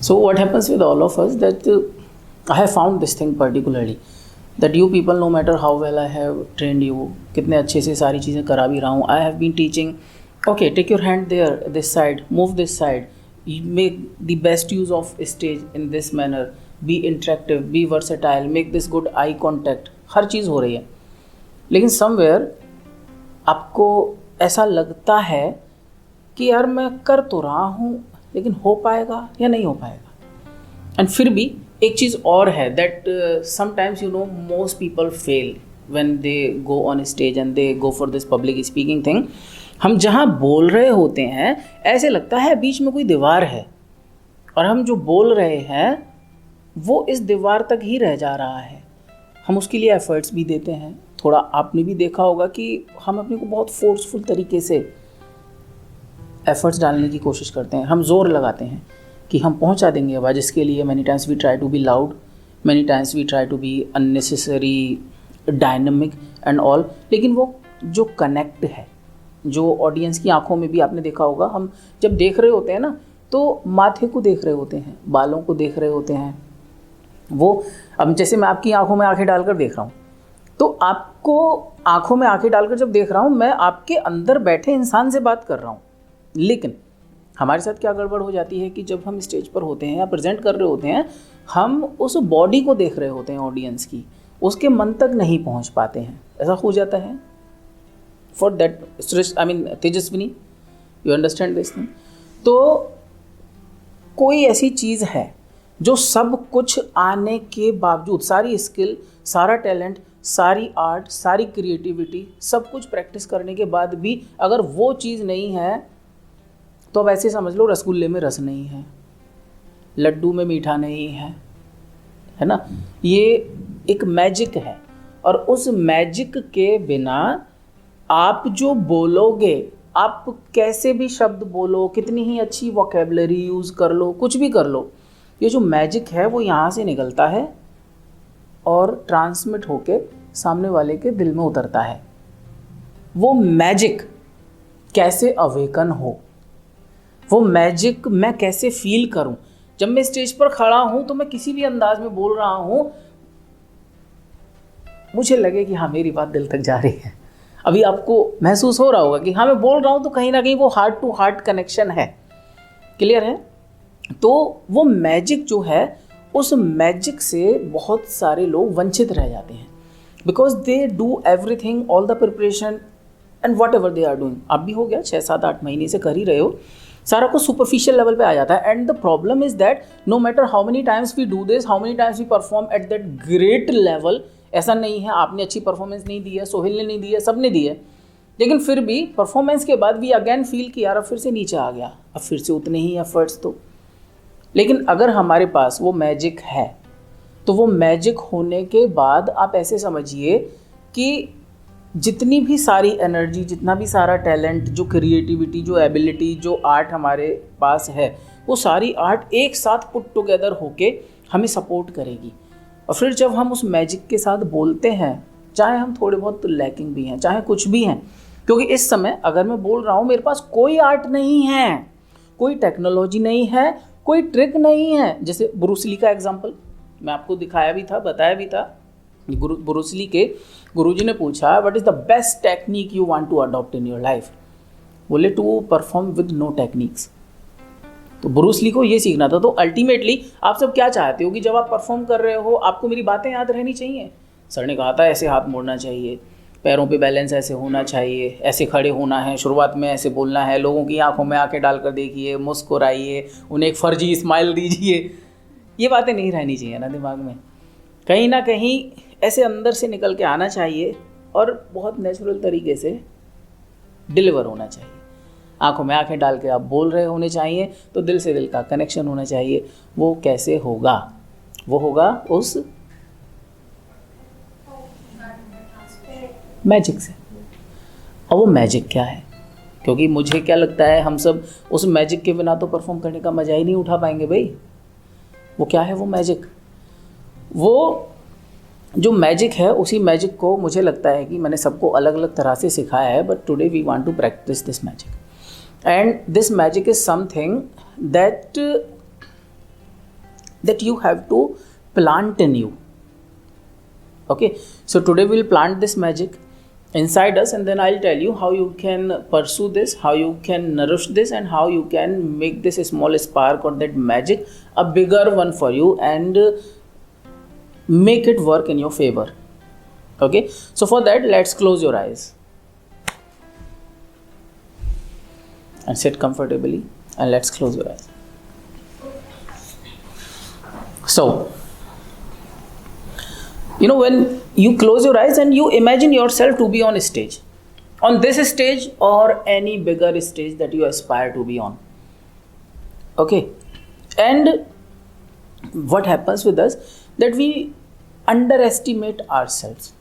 So what happens with all of us that I have found this thing particularly that you people, no matter how well I have trained you, कितने अच्छे से सारी चीज़ें करा भी रहा हूँ, I have been teaching, okay, take your hand there, this side, move this side, you make the best use of stage in this manner, be interactive, be versatile, make this good eye contact, हर चीज़ हो रही है, लेकिन somewhere आपको ऐसा लगता है कि यार मैं कर तो रहा हूँ लेकिन हो पाएगा या नहीं हो पाएगा. एंड फिर भी एक चीज़ और है that sometimes most people fail when they go on stage and they go for this public speaking thing. हम जहाँ बोल रहे होते हैं ऐसे लगता है बीच में कोई दीवार है और हम जो बोल रहे हैं वो इस दीवार तक ही रह जा रहा है. हम उसके लिए एफर्ट्स भी देते हैं. थोड़ा आपने भी देखा होगा कि हम अपने को बहुत फोर्सफुल तरीके से एफर्ट्स डालने की कोशिश करते हैं. हम जोर लगाते हैं कि हम पहुंचा देंगे आवाज़. इसके लिए many times we try to be loud, many times we try to be unnecessary dynamic and all. लेकिन वो जो कनेक्ट है, जो ऑडियंस की आंखों में भी आपने देखा होगा, हम जब देख रहे होते हैं ना तो माथे को देख रहे होते हैं, बालों को देख रहे होते हैं. वो अब जैसे मैं आपकी आंखों में आंखें डालकर देख रहा हूँ तो आपको आंखों में आंखें डालकर जब देख रहा हूँ मैं आपके अंदर बैठे इंसान से बात कर रहा हूँ. लेकिन हमारे साथ क्या गड़बड़ हो जाती है कि जब हम स्टेज पर होते हैं या प्रेजेंट कर रहे होते हैं, हम उस बॉडी को देख रहे होते हैं ऑडियंस की, उसके मन तक नहीं पहुंच पाते हैं. ऐसा हो जाता है. For that Tejaswini, you understand this thing. तो कोई ऐसी चीज़ है जो सब कुछ आने के बावजूद, सारी स्किल, सारा टैलेंट, सारी आर्ट, सारी क्रिएटिविटी, सब कुछ प्रैक्टिस करने के बाद भी अगर वो चीज़ नहीं है तो अब ऐसे समझ लो रसगुल्ले में रस नहीं है, लड्डू में मीठा नहीं है ना. ये एक मैजिक है और उस मैजिक के बिना आप जो बोलोगे, आप कैसे भी शब्द बोलो, कितनी ही अच्छी वोकेबलरी यूज़ कर लो, कुछ भी कर लो, ये जो मैजिक है वो यहाँ से निकलता है और ट्रांसमिट होके सामने वाले के दिल में उतरता है. वो मैजिक कैसे अवेकन हो, वो मैजिक मैं कैसे फील करूं. जब मैं स्टेज पर खड़ा हूं तो मैं किसी भी अंदाज में बोल रहा हूं, मुझे लगे कि हाँ मेरी बात दिल तक जा रही है. अभी आपको महसूस हो रहा होगा कि हाँ मैं बोल रहा हूं तो कहीं ना कहीं वो हार्ट टू हार्ट कनेक्शन है. क्लियर है. तो वो मैजिक जो है, उस मैजिक से बहुत सारे लोग वंचित रह जाते हैं because they do everything, all the preparation and whatever they are doing. आप भी हो गया 6-7-8 महीने से कर ही रहे हो, सारा कुछ सुपरफिशियल लेवल पे आ जाता है. And the problem is that no matter how many times we do this, how many times we perform at that great level, ऐसा नहीं है आपने अच्छी परफॉर्मेंस नहीं दी है, सोहेल ने नहीं दी है, सब ने दी है, लेकिन फिर भी परफॉर्मेंस के बाद वी अगेन फील कि यार अब फिर से नीचे आ गया, अब फिर से उतने ही एफर्ट्स. तो लेकिन अगर हमारे पास वो मैजिक है तो वो मैजिक होने के बाद आप ऐसे समझिए कि जितनी भी सारी एनर्जी, जितना भी सारा टैलेंट, जो क्रिएटिविटी, जो एबिलिटी, जो आर्ट हमारे पास है, वो सारी आर्ट एक साथ पुट टुगेदर होके हमें सपोर्ट करेगी. और फिर जब हम उस मैजिक के साथ बोलते हैं, चाहे हम थोड़े बहुत लैकिंग भी हैं, चाहे कुछ भी हैं, क्योंकि इस समय अगर मैं बोल रहा हूँ मेरे पास कोई आर्ट नहीं है, कोई टेक्नोलॉजी नहीं है, कोई ट्रिक नहीं है. जैसे ब्रूस ली का एग्जाम्पल मैं आपको दिखाया भी था, बताया भी था. ब्रूस ली के गुरुजी ने पूछा what is the best technique you want to adopt in your life. बोले to perform with no techniques. तो ब्रूस ली को ये सीखना था. तो अल्टीमेटली आप सब क्या चाहते हो कि जब आप परफॉर्म कर रहे हो आपको मेरी बातें याद रहनी चाहिए. सर ने कहा था ऐसे हाथ मोड़ना चाहिए, पैरों पे बैलेंस ऐसे होना चाहिए, ऐसे खड़े होना है, शुरुआत में ऐसे बोलना है, लोगों की आंखों में आंखें डालकर देखिए, मुस्कुराइए, उन्हें एक फर्जी स्माइल दीजिए. ये बातें नहीं रहनी चाहिए ना दिमाग में. कहीं ना कहीं ऐसे अंदर से निकल के आना चाहिए और बहुत नेचुरल तरीके से डिलीवर होना चाहिए. आंखों में आंखें डाल के आप बोल रहे होने चाहिए तो दिल से दिल का कनेक्शन होना चाहिए. वो कैसे होगा? वो होगा उस मैजिक से. और वो मैजिक क्या है? क्योंकि मुझे क्या लगता है हम सब उस मैजिक के बिना तो परफॉर्म करने का मज़ा ही नहीं उठा पाएंगे भाई. वो क्या है वो मैजिक? वो जो मैजिक है, उसी मैजिक को मुझे लगता है कि मैंने सबको अलग अलग तरह से सिखाया है, but today we want to practice this magic. And this magic is something that that you have to plant in you. Okay, so today we'll plant this magic inside us, and then I'll tell you how you can pursue this, how you can nourish this, and how you can make this a small spark or that magic a bigger one for you and make it work in your favor. Okay, so for that, let's close your eyes and sit comfortably, and let's close your eyes. So, when you close your eyes and you imagine yourself to be on a stage, on this stage or any bigger stage that you aspire to be on. Okay, and what happens with us, that we underestimate ourselves.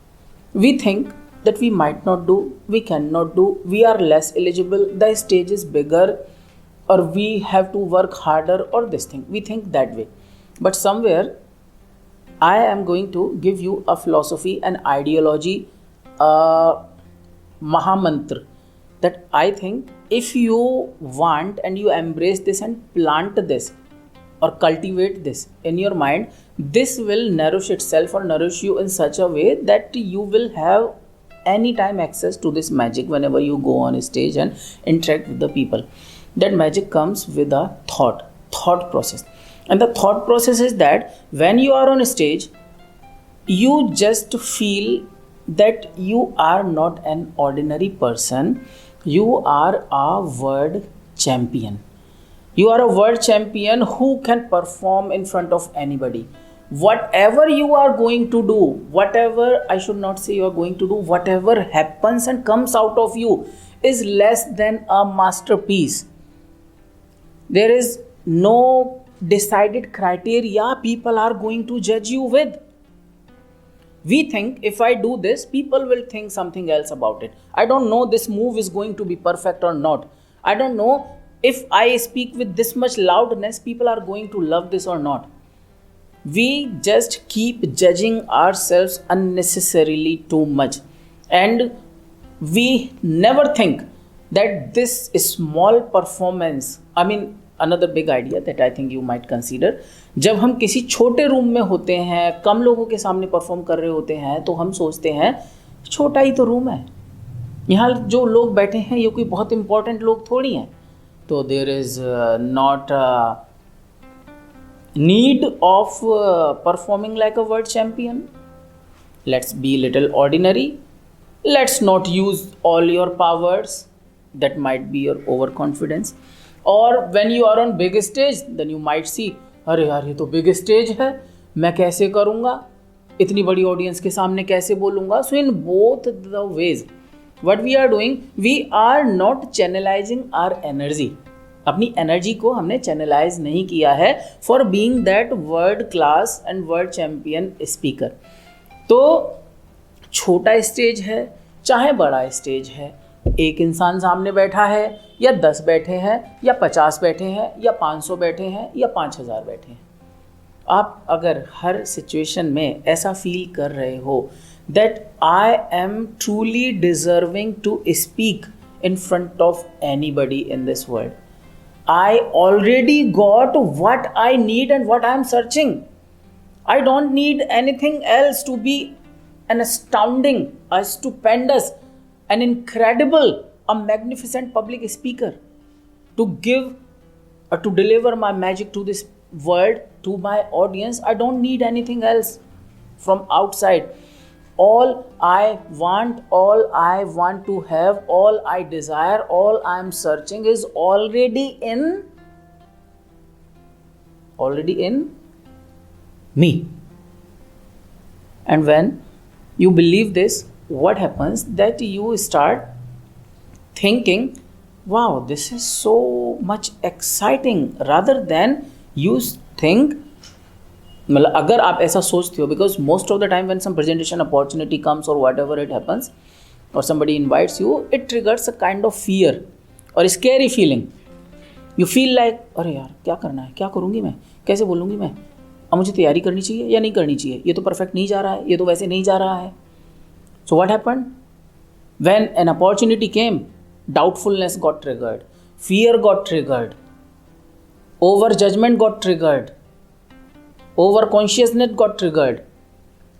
We think that we might not do, we cannot do, we are less eligible, the stage is bigger, or we have to work harder, or this thing. We think that way. But somewhere, I am going to give you a philosophy, an ideology, a Mahamantra, that I think if you want and you embrace this and plant this or cultivate this in your mind, this will nourish itself or nourish you in such a way that you will have anytime access to this magic whenever you go on stage and interact with the people. That magic comes with a thought process. And the thought process is that when you are on stage, you just feel that you are not an ordinary person. You are a world champion. You are a world champion who can perform in front of anybody. Whatever you are going to do, whatever, I should not say you are going to do, whatever happens and comes out of you is less than a masterpiece. There is no decided criteria people are going to judge you with. We think if I do this, people will think something else about it. I don't know this move is going to be perfect or not. I don't know if I speak with this much loudness, people are going to love this or not. We just keep judging ourselves unnecessarily too much. And we never think that this small performance, another big idea that I think you might consider, जब हम किसी छोटे room में होते हैं, कम लोगों के सामने परफॉर्म कर रहे होते हैं, तो हम सोचते हैं छोटा ही तो रूम है, यहाँ जो लोग बैठे हैं ये कोई बहुत इंपॉर्टेंट लोग थोड़ी हैं, तो there is not need of performing like a world champion. Let's be little ordinary. Let's not use all your powers. That might be your overconfidence. Or when you are on big stage, then you might see, अरे यार ये तो big stage है, मैं कैसे करूँगा, इतनी बड़ी audience के सामने कैसे बोलूँगा. So in both the ways, what we are doing, we are not channelizing our energy. अपनी एनर्जी को हमने चैनलाइज नहीं किया है for being that world class and world champion speaker. तो छोटा स्टेज है चाहे बड़ा स्टेज है, एक इंसान सामने बैठा है या 10 बैठे हैं या 50 बैठे हैं या 500 बैठे हैं या 5000 बैठे हैं, आप अगर हर सिचुएशन में ऐसा फील कर रहे हो that I am truly deserving to speak in front of anybody in this world, I already got what I need and what I am searching. I don't need anything else to be an astounding, a stupendous, an incredible, a magnificent public speaker to give or to deliver my magic to this world, to my audience. I don't need anything else from outside. All I want to have, all I desire, all I am searching is already in me. And when you believe this, what happens that you start thinking, wow, this is so much exciting, rather than you think, मतलब अगर आप ऐसा सोचते हो, because most of the time when some presentation opportunity comes or whatever it happens or somebody invites you, it triggers a kind of fear or scary feeling. You feel like अरे यार क्या करना है, क्या करूँगी मैं, कैसे बोलूँगी मैं, अब मुझे तैयारी करनी चाहिए या नहीं करनी चाहिए, ये तो परफेक्ट नहीं जा रहा है, ये तो वैसे नहीं जा रहा है. So what happened when an opportunity came, doubtfulness got triggered, fear got triggered, over judgment got triggered, Over consciousness got triggered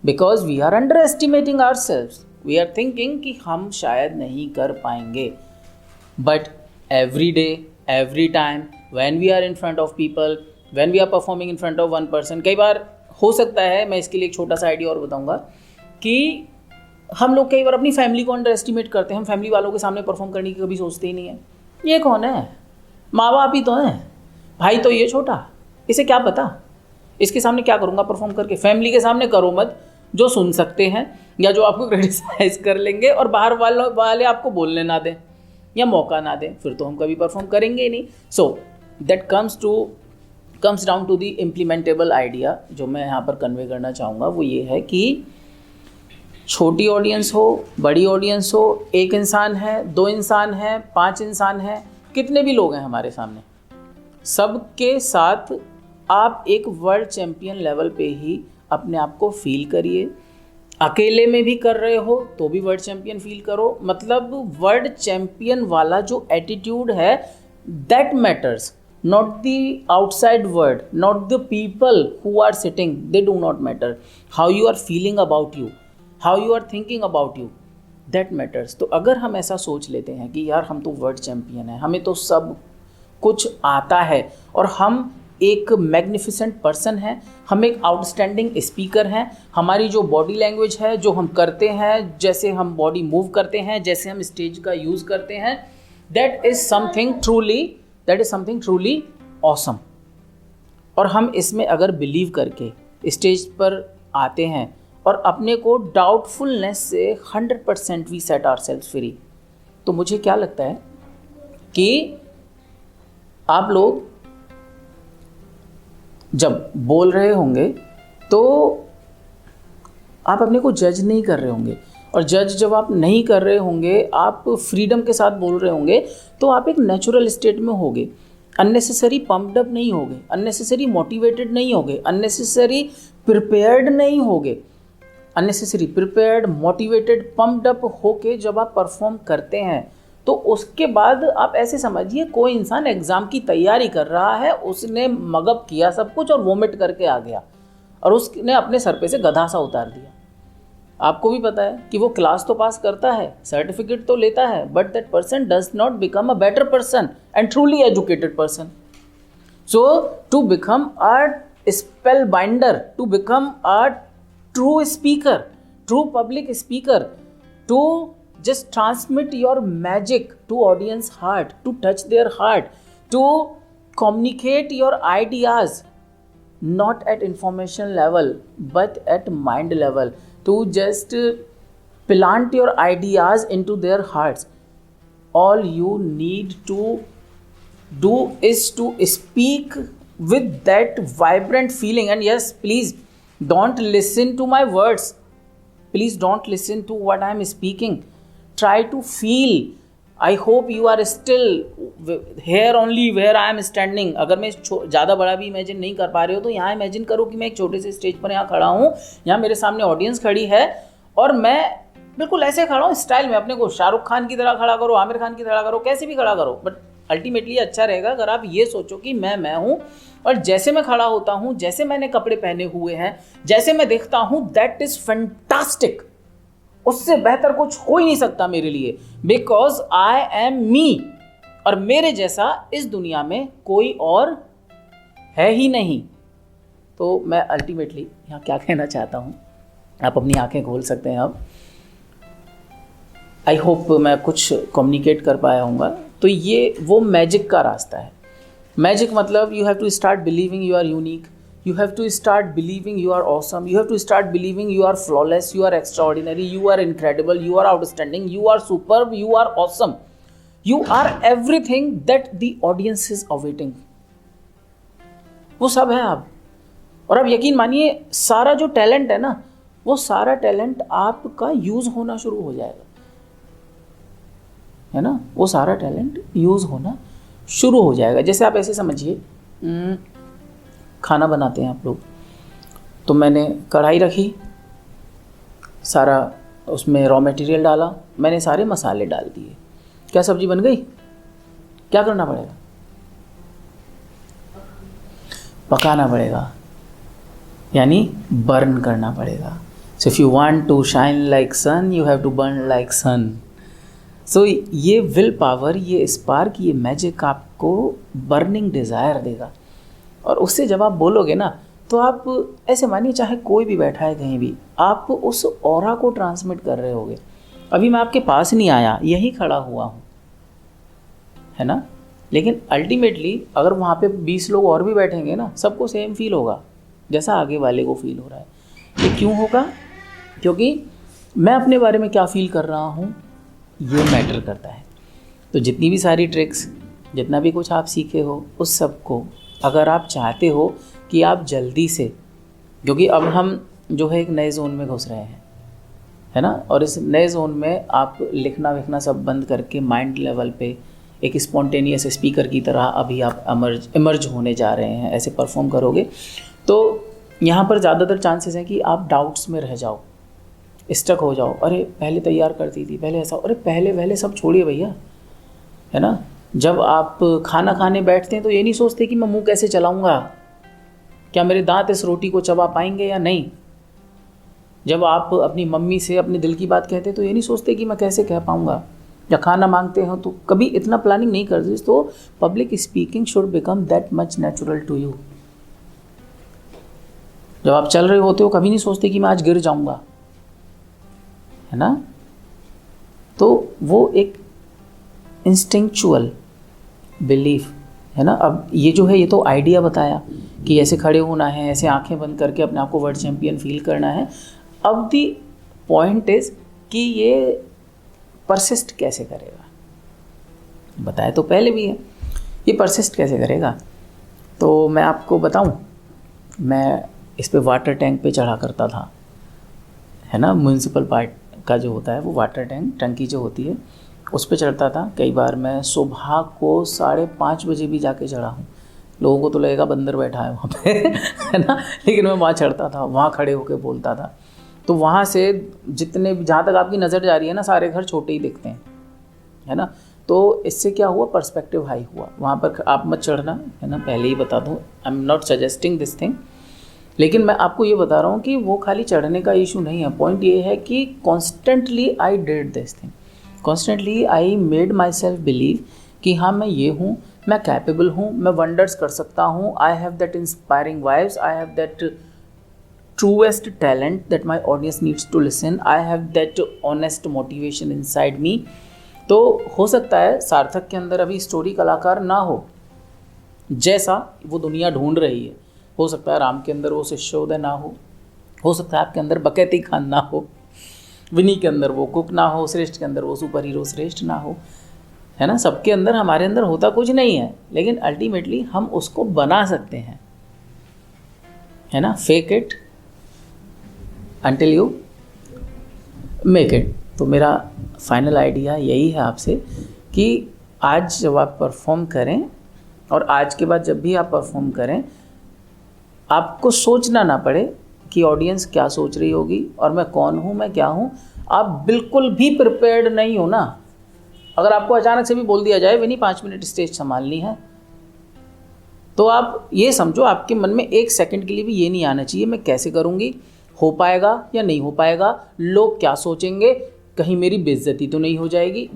because we are underestimating ourselves. We are thinking कि हम शायद नहीं कर पाएंगे. But every day, every time, when we are in front of people, when we are performing in front of one person, कई बार हो सकता है, मैं इसके लिए एक छोटा सा आइडिया और बताऊंगा कि हम लोग कई बार अपनी फैमिली को अंडर एस्टिमेट करते हैं. हम फैमिली वालों के सामने परफॉर्म करने की कभी सोचते ही नहीं है. ये कौन है, माँ बाप ही तो हैं, भाई तो ये छोटा, इसे क्या पता, इसके सामने क्या करूँगा परफॉर्म करके. फैमिली के सामने करो मत, जो सुन सकते हैं या जो आपको क्रिटिसाइज कर लेंगे और बाहर वाले आपको बोलने ना दें या मौका ना दें, फिर तो हम कभी परफॉर्म करेंगे ही नहीं. So that comes down to the implementable idea. जो मैं यहाँ पर कन्वे करना चाहूँगा वो ये है कि छोटी ऑडियंस हो, बड़ी ऑडियंस हो, एक इंसान है, 2 इंसान है, 5 इंसान है, कितने भी लोग हैं हमारे सामने, सबके साथ आप एक वर्ल्ड चैम्पियन लेवल पे ही अपने आप को फील करिए. अकेले में भी कर रहे हो तो भी वर्ल्ड चैम्पियन फील करो. मतलब वर्ल्ड चैम्पियन वाला जो एटीट्यूड है, that matters. Not the outside world, not the people who are sitting, they do not matter. How you are feeling about you, how you are thinking about you, that matters. तो अगर हम ऐसा सोच लेते हैं कि यार हम तो वर्ल्ड चैम्पियन हैं, हमें तो सब कुछ आता है और हम एक मैग्निफिसेंट पर्सन हैं, हम एक आउटस्टैंडिंग स्पीकर हैं, हमारी जो बॉडी लैंग्वेज है, जो हम करते हैं, जैसे हम बॉडी मूव करते हैं, जैसे हम स्टेज का यूज़ करते हैं, that is something truly awesome. और हम इसमें अगर बिलीव करके स्टेज पर आते हैं और अपने को डाउटफुलनेस से 100% वी सेट आवरसेल्व्स फ्री, तो मुझे क्या लगता है कि आप लोग जब बोल रहे होंगे तो आप अपने को जज नहीं कर रहे होंगे. और जज जब आप नहीं कर रहे होंगे, आप फ्रीडम के साथ बोल रहे होंगे, तो आप एक नेचुरल स्टेट में होगे. अननेसेसरी पम्प्ड अप नहीं होगे, अननेसेसरी मोटिवेटेड नहीं होगे, अननेसेसरी प्रिपेयर्ड नहीं होगे. Unnecessary prepared, motivated, pumped up होके जब आप परफॉर्म करते हैं तो उसके बाद आप ऐसे समझिए कोई इंसान एग्ज़ाम की तैयारी कर रहा है, उसने मगअप किया सब कुछ और वोमिट करके आ गया और उसने अपने सर पे से गधा सा उतार दिया. आपको भी पता है कि वो क्लास तो पास करता है, सर्टिफिकेट तो लेता है, but that person does not become a better person and truly educated person. So to become a spellbinder, to become a true speaker, true public speaker, to just transmit your magic to audience heart, to touch their heart, to communicate your ideas not at information level but at mind level, to just plant your ideas into their hearts. All you need to do is to speak with that vibrant feeling. And yes, please don't listen to my words, please don't listen to what I am speaking. Try to feel. I hope you are still here only where I am standing. अगर मैं ज़्यादा बड़ा भी imagine नहीं कर पा रहे हो तो यहाँ इमेजिन करो कि मैं एक छोटे से स्टेज पर यहाँ खड़ा हूँ, यहाँ मेरे सामने ऑडियंस खड़ी है और मैं बिल्कुल ऐसे खड़ा हूँ स्टाइल में. अपने को शाहरुख खान की तरह खड़ा करो, आमिर खान की तरह करो, कैसे भी खड़ा करो, बट अल्टीमेटली अच्छा रहेगा अगर आप ये सोचो कि मैं हूँ और जैसे मैं खड़ा होता हूँ, जैसे मैंने कपड़े पहने हुए हैं, जैसे मैं देखता हूँ, दैट इज़ फैंटास्टिक. उससे बेहतर कुछ हो ही नहीं सकता मेरे लिए, बिकॉज आई एम मी. और मेरे जैसा इस दुनिया में कोई और है ही नहीं. तो मैं अल्टीमेटली यहाँ क्या कहना चाहता हूँ, आप अपनी आंखें खोल सकते हैं अब. आई होप मैं कुछ कम्युनिकेट कर पाया हूँगा. तो ये वो मैजिक का रास्ता है. मैजिक मतलब you have to start believing you are unique. You have to start believing you are awesome. You have to start believing you are flawless, you are extraordinary, you are incredible, you are outstanding, you are superb, you are awesome. You are everything that the audience is awaiting. वो सब है आप. और अब यकीन मानिए सारा जो टैलेंट है ना, वो सारा टैलेंट आपका यूज़ होना शुरू हो जाएगा, है ना. वो सारा टैलेंट यूज़ होना शुरू हो जाएगा. जैसे आप ऐसे समझिए, खाना बनाते हैं आप लोग, तो मैंने कढ़ाई रखी, सारा उसमें रॉ मटेरियल डाला, मैंने सारे मसाले डाल दिए. क्या सब्जी बन गई? क्या करना पड़ेगा? पकाना पड़ेगा. यानी बर्न करना पड़ेगा. So if you want to shine like sun you have to burn like sun. So ये विल पावर, ये स्पार्क, ये मैजिक आपको बर्निंग डिज़ायर देगा. और उससे जब आप बोलोगे ना तो आप ऐसे मानिए चाहे कोई भी बैठा है कहीं भी, आप उस ऑरा को ट्रांसमिट कर रहे होगे. अभी मैं आपके पास नहीं आया, यहीं खड़ा हुआ हूँ, है ना, लेकिन अल्टीमेटली अगर वहाँ पे 20 लोग और भी बैठेंगे ना, सबको सेम फील होगा जैसा आगे वाले को फील हो रहा है. ये क्यों होगा? क्योंकि मैं अपने बारे में क्या फील कर रहा हूँ ये मैटर करता है. तो जितनी भी सारी ट्रिक्स, जितना भी कुछ आप सीखे हो, उस सब को अगर आप चाहते हो कि आप जल्दी से, क्योंकि अब हम जो है एक नए जोन में घुस रहे हैं, है ना, और इस नए जोन में आप लिखना विखना सब बंद करके माइंड लेवल पे एक स्पॉन्टेनियस स्पीकर की तरह अभी आप इमर्ज होने जा रहे हैं. ऐसे परफॉर्म करोगे तो यहाँ पर ज़्यादातर चांसेस हैं कि आप डाउट्स में रह जाओ, स्टक हो जाओ. अरे पहले तैयार करती थी, पहले ऐसा, अरे पहले सब छोड़िए भैया, है ना. जब आप खाना खाने बैठते हैं तो ये नहीं सोचते कि मैं मुंह कैसे चलाऊंगा, क्या मेरे दांत इस रोटी को चबा पाएंगे या नहीं. जब आप अपनी मम्मी से अपने दिल की बात कहते हैं तो ये नहीं सोचते कि मैं कैसे कह पाऊंगा. या खाना मांगते हो तो कभी इतना प्लानिंग नहीं करते. तो public speaking should become that much natural to you. जब आप चल रहे होते हो कभी नहीं सोचते कि मैं आज गिर जाऊंगा, है ना. तो वो एक इंस्टिंक्चुअल बिलीफ है ना. अब ये जो है ये तो आइडिया बताया कि ऐसे खड़े होना है, ऐसे आंखें बंद करके अपने आप को वर्ल्ड चैम्पियन फील करना है. अब दी पॉइंट इज कि ये परसिस्ट कैसे करेगा. बताया तो पहले भी है, ये परसिस्ट कैसे करेगा. तो मैं आपको बताऊं, मैं इस पे वाटर टैंक पे चढ़ा करता था, है ना. म्यूनसिपल पार्ट का जो होता है वो वाटर टैंक, टंकी जो होती है उस पे चढ़ता था. कई बार मैं सुबह को 5:30 बजे भी जाके चढ़ा हूँ. लोगों को तो लगेगा बंदर बैठा है वहाँ पे है ना, लेकिन मैं वहाँ चढ़ता था, वहाँ खड़े होकर बोलता था. तो वहाँ से जितने, जहाँ तक आपकी नज़र जा रही है ना, सारे घर छोटे ही दिखते हैं, है ना. तो इससे क्या हुआ, पर्सपेक्टिव हाई हुआ. वहाँ पर आप मत चढ़ना, है ना, पहले ही बता दूँ. I am not suggesting this thing, लेकिन मैं आपको ये बता रहा हूँ कि वो खाली चढ़ने का इशू नहीं है. पॉइंट ये है कि constantly I did this thing, constantly I made my self believe कि हाँ मैं ये हूँ, मैं कैपेबल हूँ, मैं वंडर्स कर सकता हूँ. I have that inspiring vibes, I have that truest talent that my audience needs to listen. I have that honest motivation inside me. तो हो सकता है सार्थक के अंदर अभी स्टोरी कलाकार ना हो जैसा वो दुनिया ढूंढ रही है. हो सकता है राम के अंदर वो शिष्योदय ना हो सकता है आपके अंदर बकैती खान ना हो, विनी के अंदर वो कुक ना हो, श्रेष्ठ के अंदर वो सुपर हीरो श्रेष्ठ ना हो, है ना. सबके अंदर, हमारे अंदर होता कुछ नहीं है, लेकिन अल्टीमेटली हम उसको बना सकते हैं, है ना. Fake it until you make it. तो मेरा फाइनल आइडिया यही है आपसे कि आज जब आप परफॉर्म करें और आज के बाद जब भी आप परफॉर्म करें, आपको सोचना ना पड़े कि ऑडियंस क्या सोच रही होगी और मैं कौन हूँ, मैं क्या हूँ. आप बिल्कुल भी प्रिपेयर्ड नहीं हो ना. अगर आपको अचानक से भी बोल दिया जाए विनी 5 मिनट स्टेज संभालनी है, तो आप ये समझो आपके मन में 1 सेकंड के लिए भी ये नहीं आना चाहिए मैं कैसे करूँगी, हो पाएगा या नहीं हो पाएगा, लोग क्या सोचेंगे, कहीं मेरी बेइज्जती तो नहीं हो जाएगी.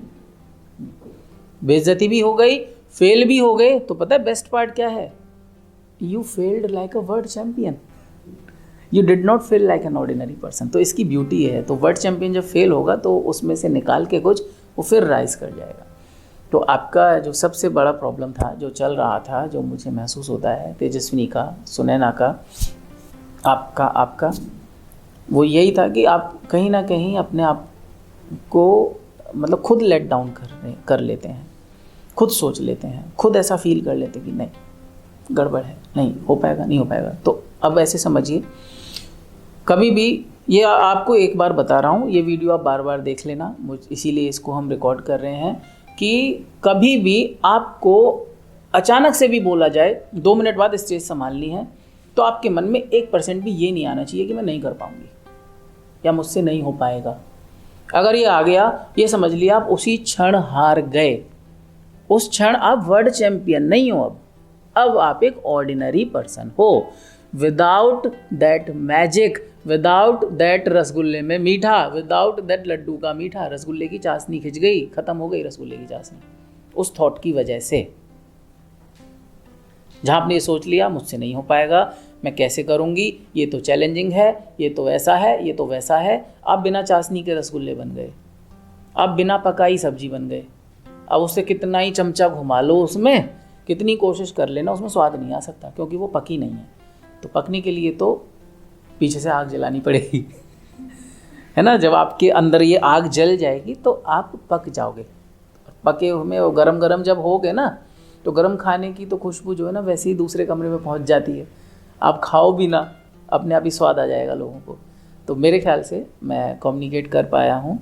बेइज्जती भी हो गई, फेल भी हो गए, तो पता है बेस्ट पार्ट क्या है, you failed like a world champion, you did not fail like an ordinary person. तो इसकी ब्यूटी है. तो वर्ल्ड चैम्पियन जब फेल होगा तो उसमें से निकाल के कुछ वो फिर राइज कर जाएगा. तो आपका जो सबसे बड़ा प्रॉब्लम था, जो चल रहा था, जो मुझे महसूस होता है, तेजस्विनी का, सुनैना का, आपका वो यही था कि आप कहीं ना कहीं अपने आप को मतलब खुद लेट डाउन कर लेते हैं, खुद सोच लेते हैं, खुद ऐसा फील कर लेते हैं कि नहीं गड़बड़ है, नहीं हो पाएगा, नहीं हो पाएगा. तो अब ऐसे समझिए, कभी भी, ये आपको एक बार बता रहा हूँ, ये वीडियो आप बार बार देख लेना, इसीलिए इसको हम रिकॉर्ड कर रहे हैं, कि कभी भी आपको अचानक से भी बोला जाए 2 मिनट बाद स्टेज संभालनी है, तो आपके मन में 1% भी ये नहीं आना चाहिए कि मैं नहीं कर पाऊंगी या मुझसे नहीं हो पाएगा. अगर ये आ गया, ये समझ लिया आप उसी क्षण हार गए. उस क्षण आप वर्ल्ड चैम्पियन नहीं हो. अब आप एक ऑर्डिनरी पर्सन हो. Without that magic, without that रसगुल्ले में मीठा, विदाउट दैट लड्डू का मीठा, रसगुल्ले की चाशनी खिंच गई, खत्म हो गई रसगुल्ले की चाशनी, उस थॉट की वजह से। जहाँ आपने ये सोच लिया मुझसे नहीं हो पाएगा, मैं कैसे करूँगी, ये तो चैलेंजिंग है, ये तो ऐसा है, ये तो वैसा है, आप बिना चाशनी के रसगुल्ले बन गए, आप बिना पकाई सब्जी बन गए। अब उससे कितना ही चमचा घुमा लो, उसमें कितनी कोशिश कर लेना, उसमें स्वाद नहीं आ सकता, क्योंकि वो पकी नहीं है। तो पकने के लिए तो पीछे से आग जलानी पड़ेगी है ना। जब आपके अंदर ये आग जल जाएगी तो आप पक जाओगे। पके हुए वो गरम गरम जब हो गए ना, तो गरम खाने की तो खुशबू जो है ना वैसे ही दूसरे कमरे में पहुंच जाती है। आप खाओ भी ना, अपने आप ही स्वाद आ जाएगा लोगों को। तो मेरे ख्याल से मैं कम्युनिकेट कर पाया हूँ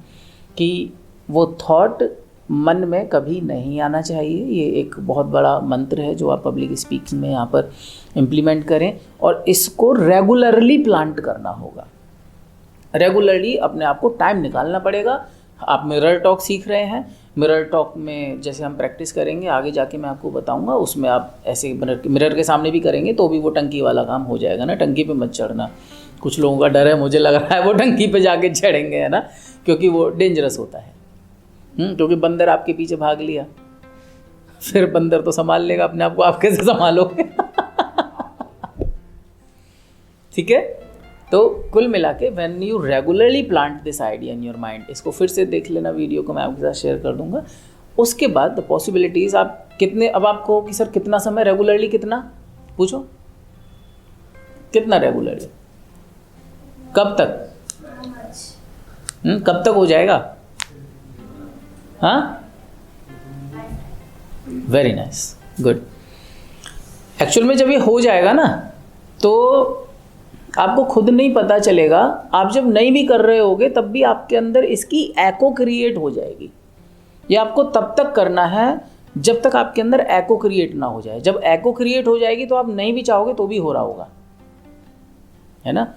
कि वो थॉट मन में कभी नहीं आना चाहिए। ये एक बहुत बड़ा मंत्र है जो आप पब्लिक स्पीकिंग में यहाँ पर इम्प्लीमेंट करें, और इसको रेगुलरली प्लांट करना होगा। रेगुलरली अपने आप को टाइम निकालना पड़ेगा। आप मिरर टॉक सीख रहे हैं, मिरर टॉक में जैसे हम प्रैक्टिस करेंगे आगे जाके मैं आपको बताऊंगा, उसमें आप ऐसे मिरर के सामने भी करेंगे तो भी वो टंकी वाला काम हो जाएगा ना। टंकी पे मत चढ़ना, कुछ लोगों का डर है, मुझे लग रहा है वो टंकी पे जाके चढ़ेंगे, है ना, क्योंकि वो डेंजरस होता है। क्योंकि बंदर आपके पीछे भाग लिया, फिर बंदर तो संभाल लेगा अपने आप को, आप कैसे संभालोगे ठीक है। तो कुल मिला के when you regularly plant this idea in your mind, इसको फिर से देख लेना, वीडियो को मैं आपके साथ शेयर कर दूंगा। उसके बाद द पॉसिबिलिटीज आप कितने, अब आप कहो कि सर कितना समय रेगुलरली, कितना पूछो, कितना रेगुलरली, कब तक, कब तक हो जाएगा, हाँ, वेरी नाइस, गुड। एक्चुअल में जब ये हो जाएगा ना तो आपको खुद नहीं पता चलेगा, आप जब नहीं भी कर रहे होगे तब भी आपके अंदर इसकी एको क्रिएट हो जाएगी। ये आपको तब तक करना है जब तक आपके अंदर एको क्रिएट ना हो जाए। जब एको क्रिएट हो जाएगी तो आप नहीं भी चाहोगे तो भी हो रहा होगा, है ना।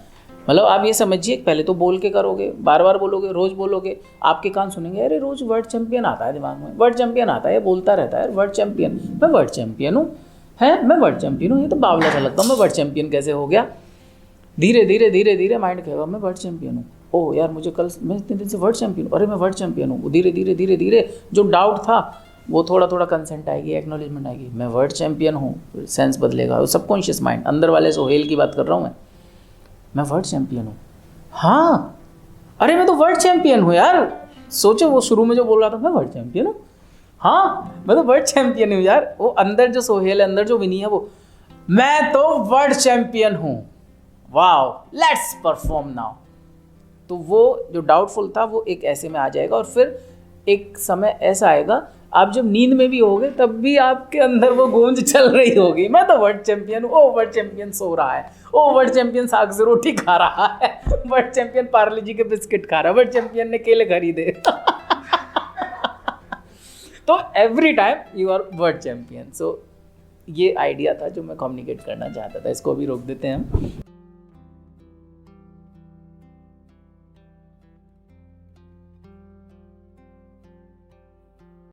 मतलब आप ये समझिए, पहले तो बोल के करोगे, बार बार बोलोगे, रोज बोलोगे, आपके कान सुनेंगे, अरे रोज वर्ड चैंपियन आता है दिमाग में, वर्ड चैंपियन आता है, बोलता रहता है वर्ड चैंपियन, मैं वर्ड चैंपियन हूँ, है मैं वर्ड चैंपियन हूँ, ये तो बावला सा लगता हूँ, मैं वर्ड चैंपियन कैसे हो गया। धीरे धीरे धीरे धीरे माइंड कहेगा मैं वर्ड चैंपियन हूँ, ओह यार मुझे कल, मैं इतने दिन से वर्ड चैंपियन हूँ, अरे मैं वर्ड चैंपियन हूँ। धीरे धीरे धीरे धीरे जो डाउट था वो थोड़ा थोड़ा कंसेंट आएगी, एक्नॉलेजमेंट आएगी, मैं वर्ड चैंपियन हूँ, सेंस बदलेगा। सबकॉन्शियस माइंड, अंदर वाले सोहेल की बात कर रहा हूँ मैं वर्ड चैंपियन हूँ, हाँ अरे मैं तो वर्ड चैंपियन हूँ यार। सोचो वो शुरू में जो बोल रहा था मैं वर्ड चैंपियन हूँ, हाँ मैं तो वर्ड चैंपियन हूँ यार, वो अंदर जो सोहेल है, अंदर जो विनी है, वो मैं तो वर्ड चैंपियन हूँ, वाओ लेट्स परफॉर्म नाउ। तो वो जो डाउटफुल था वो एक ऐसे में आ जाएगा, और फिर एक समय ऐसा आएगा आप जब नींद में भी होगे तब भी आपके अंदर वो गूंज चल रही होगी, मैं तो वर्ल्ड चैंपियन हूँ, ओ वर्ल्ड चैंपियन सो रहा है, ओ वर्ल्ड चैंपियन साग से रोटी खा रहा है, वर्ल्ड चैंपियन पार्ले जी के बिस्किट खा रहा है, वर्ल्ड चैंपियन ने केले खरीदे तो every time you are world champion. So ये आइडिया था जो मैं कम्युनिकेट करना चाहता था, इसको भी रोक देते हैं हम।